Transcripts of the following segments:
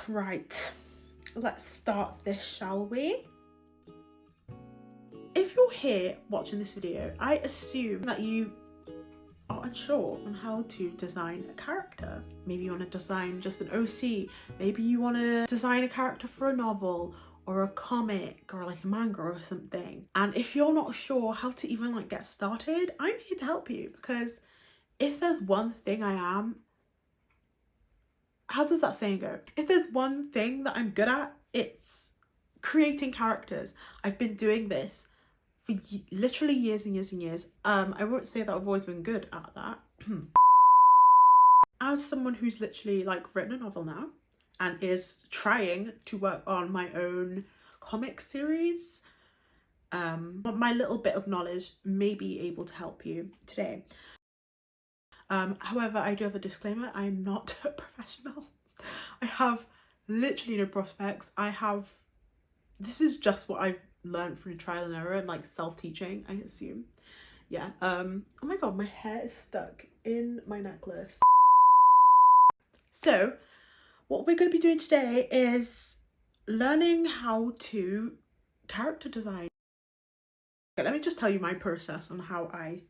Right, let's start this, shall we? If you're here watching this video, I assume that you are unsure on how to design a character. Maybe you want to design just an OC, maybe you want to design a character for a novel or a comic or like a manga or something. And if you're not sure how to even like get started, I'm here to help you, because if there's one thing I am, how does that saying go? If there's one thing that I'm good at, it's creating characters. I've been doing this for literally years and years and years. I won't say that I've always been good at that. As someone who's literally like written a novel now and is trying to work on my own comic series, my little bit of knowledge may be able to help you today. However, I do have a disclaimer. I'm not a professional. I have literally no prospects. This is just what I've learned through trial and error and like self-teaching, I assume. Yeah. Oh my god, my hair is stuck in my necklace. So what we're going to be doing today is learning how to character design. Okay, let me just tell you my process on how I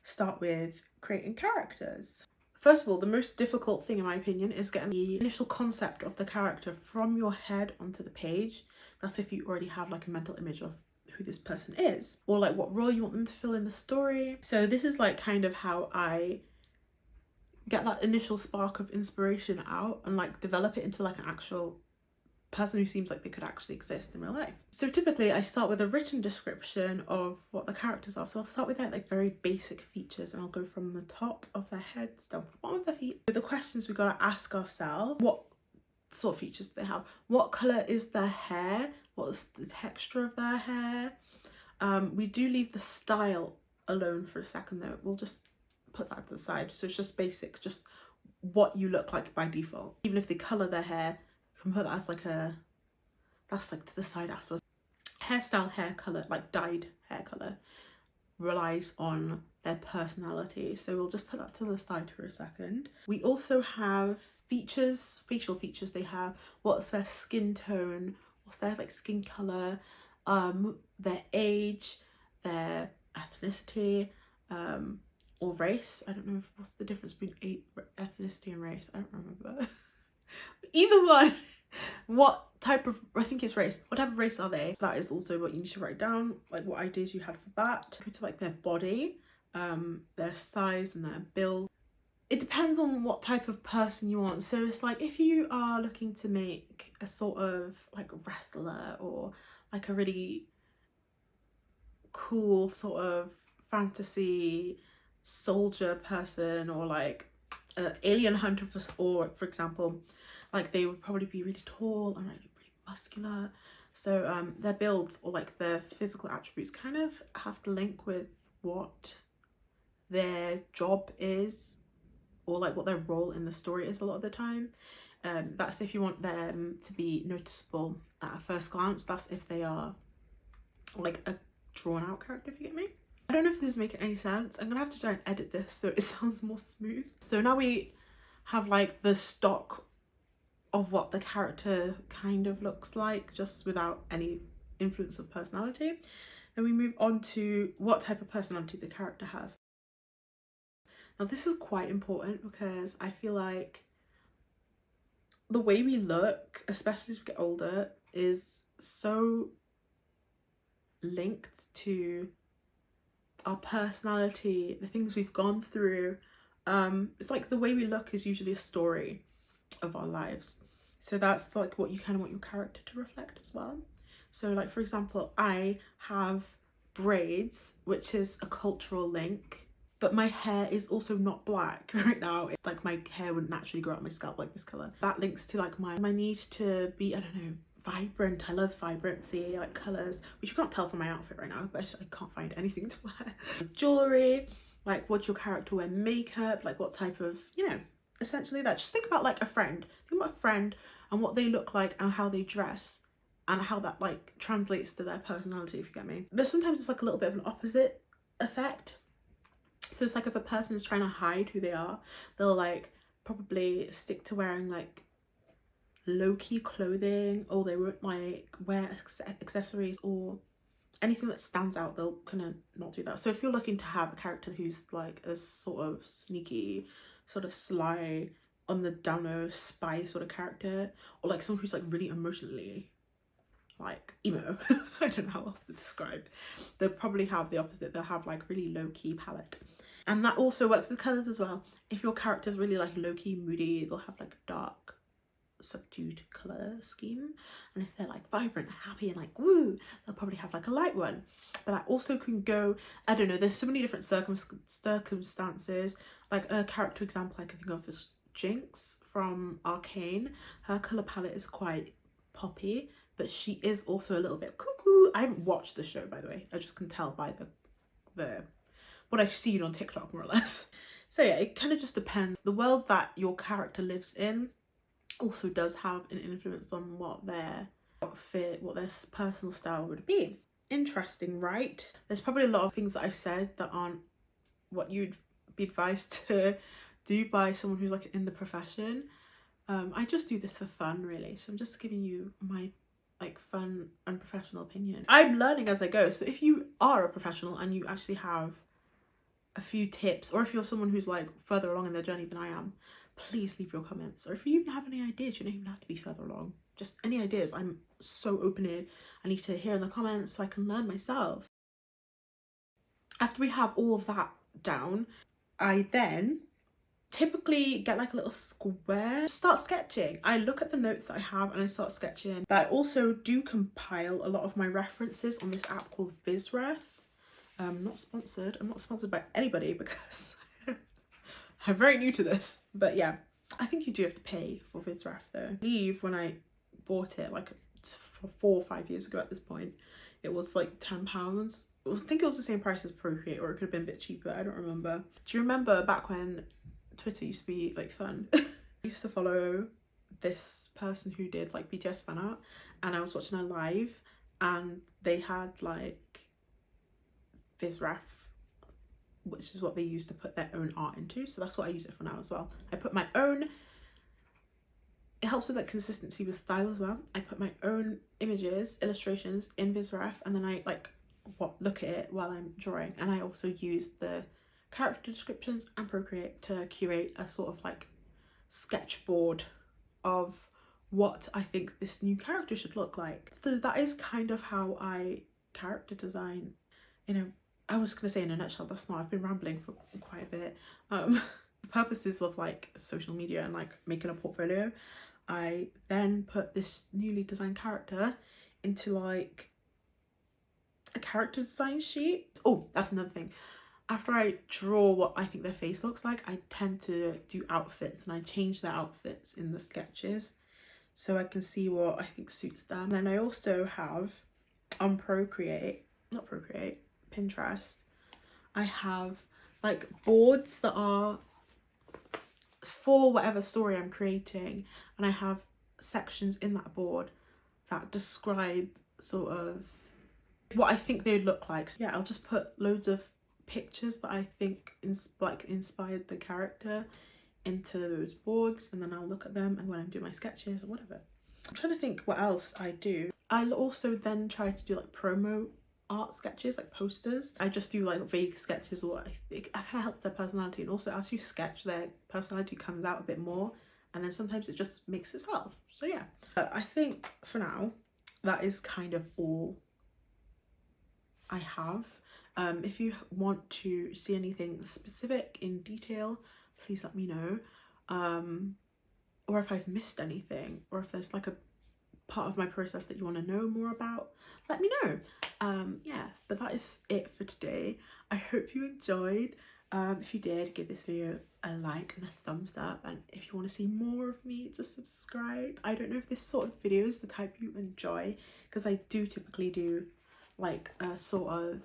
start with creating characters. First of all, the most difficult thing in my opinion is getting the initial concept of the character from your head onto the page. That's if you already have like a mental image of who this person is or like what role you want them to fill in the story. So this is like kind of how I get that initial spark of inspiration out and like develop it into like an actual person who seems like they could actually exist in real life. So typically I start with a written description of what the characters are. So I'll start with like very basic features and I'll go from the top of their heads down to the bottom of their feet. So the questions we gotta ask ourselves: what sort of features do they have? What colour is their hair? What's the texture of their hair? We do leave the style alone for a second though. We'll just put that to the side. So it's just basic, just what you look like by default. Even if they colour their hair, you can put that as like that's like to the side afterwards. Hairstyle, hair colour, like dyed hair colour, relies on their personality. So we'll just put that to the side for a second. We also have features, facial features they have. What's their skin tone? What's their like skin colour? Their age, their ethnicity, or race. I don't know what's the difference between ethnicity and race. I don't remember. Either one. What type of, I think it's race. What type of race are they? That is also what you need to write down, like what ideas you had for that. Go to like their body, their size and their build. It depends on what type of person you want. So it's like if you are looking to make a sort of like wrestler or like a really cool sort of fantasy soldier person, or like an alien hunter for example, like they would probably be really tall and like really muscular. So their builds or like their physical attributes kind of have to link with what their job is or like what their role in the story is a lot of the time. That's if you want them to be noticeable at a first glance. That's if they are like a drawn out character, if you get me. I don't know if this is making any sense. I'm gonna have to try and edit this so it sounds more smooth. So now we have like the stock of what the character kind of looks like, just without any influence of personality. Then we move on to what type of personality the character has. Now this is quite important because I feel like the way we look, especially as we get older, is so linked to our personality, the things we've gone through. It's like the way we look is usually a story of our lives. So that's like what you kind of want your character to reflect as well. So like for example, I have braids, which is a cultural link, but my hair is also not black right now. It's like my hair wouldn't naturally grow out my scalp like this colour. That links to like my need to be, I don't know, vibrant. I love vibrancy, like colours, which you can't tell from my outfit right now, but I can't find anything to wear. Jewellery, like what's your character wear? Makeup, like what type of, you know, essentially that. Just think about like a friend. Think about a friend and what they look like and how they dress and how that like translates to their personality, if you get me. But sometimes it's like a little bit of an opposite effect. So it's like if a person is trying to hide who they are, they'll like probably stick to wearing like low-key clothing, or they won't like wear accessories or anything that stands out. They'll kind of not do that. So if you're looking to have a character who's like a sort of sneaky, sort of sly, on the down low spy sort of character, or like someone who's like really emotionally like emo, I don't know how else to describe, they'll probably have the opposite. They'll have like really low-key palette. And that also works with colours as well. If your character is really like low-key moody, they'll have like dark subdued colour scheme. And if they're like vibrant and happy and like woo, they'll probably have like a light one. But that also can go, I don't know, there's so many different circumstances. Like a character example I can think of is Jinx from Arcane. Her colour palette is quite poppy, but she is also a little bit cuckoo. I haven't watched the show, by the way. I just can tell by the what I've seen on TikTok, more or less. So yeah, it kind of just depends. The world that your character lives in also does have an influence on what their outfit, what their personal style would be. Interesting, right? There's probably a lot of things that I've said that aren't what you'd be advised to do by someone who's like in the profession. I just do this for fun, really. So I'm just giving you my like fun, unprofessional opinion. I'm learning as I go. So if you are a professional and you actually have a few tips, or if you're someone who's like further along in their journey than I am, please leave your comments. Or if you even have any ideas, you don't even have to be further along. Just any ideas. I'm so open-eared. I need to hear in the comments so I can learn myself. After we have all of that down, I then typically get like a little square, start sketching. I look at the notes that I have and I start sketching. But I also do compile a lot of my references on this app called VizRef. Not sponsored. I'm not sponsored by anybody because I'm very new to this. But yeah, I think you do have to pay for VizRef though. I believe when I bought it like 4 or 5 years ago at this point, it was like £10. I think it was the same price as Procreate, or it could have been a bit cheaper. I don't remember. Do you remember back when Twitter used to be like fun? I used to follow this person who did like BTS fan art, and I was watching her live and they had like VizRef, which is what they used to put their own art into. So that's what I use it for now as well. I put my own, it helps with that consistency with style as well. I put my own images, illustrations in VizRef, and then I like look at it while I'm drawing. And I also use the character descriptions and Procreate to curate a sort of like sketchboard of what I think this new character should look like. So that is kind of how I character design. You know, I was gonna say in a nutshell, that's not, I've been rambling for quite a bit. The purposes of like social media and like making a portfolio, I then put this newly designed character into like a character design sheet. Oh, that's another thing. After I draw what I think their face looks like, I tend to do outfits, and I change their outfits in the sketches so I can see what I think suits them. And then I also have on Pinterest, I have like boards that are for whatever story I'm creating, and I have sections in that board that describe sort of what I think they'd look like. So yeah, I'll just put loads of pictures that I think inspired the character into those boards, and then I'll look at them and when I'm doing my sketches or whatever. I'm trying to think what else I do. I'll also then try to do like promo art sketches, like posters. I just do like vague sketches, or it kind of helps their personality, and also as you sketch, their personality comes out a bit more, and then sometimes it just makes itself. So yeah, I think for now that is kind of all I have. If you want to see anything specific in detail, please let me know. Or if I've missed anything, or if there's like a part of my process that you want to know more about, let me know. Yeah, but that is it for today. I hope you enjoyed. If you did, give this video a like and a thumbs up, and if you want to see more of me, just subscribe. I don't know if this sort of video is the type you enjoy, because I do typically do like a sort of,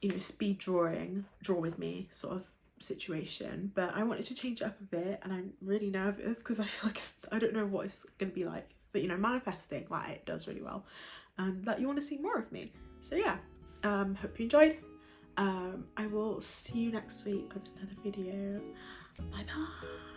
you know, speed draw with me sort of situation, but I wanted to change it up a bit, and I'm really nervous because I feel like I don't know what it's gonna be like, but you know, manifesting like it does really well, and that you want to see more of me. So yeah, hope you enjoyed. I will see you next week with another video. Bye bye.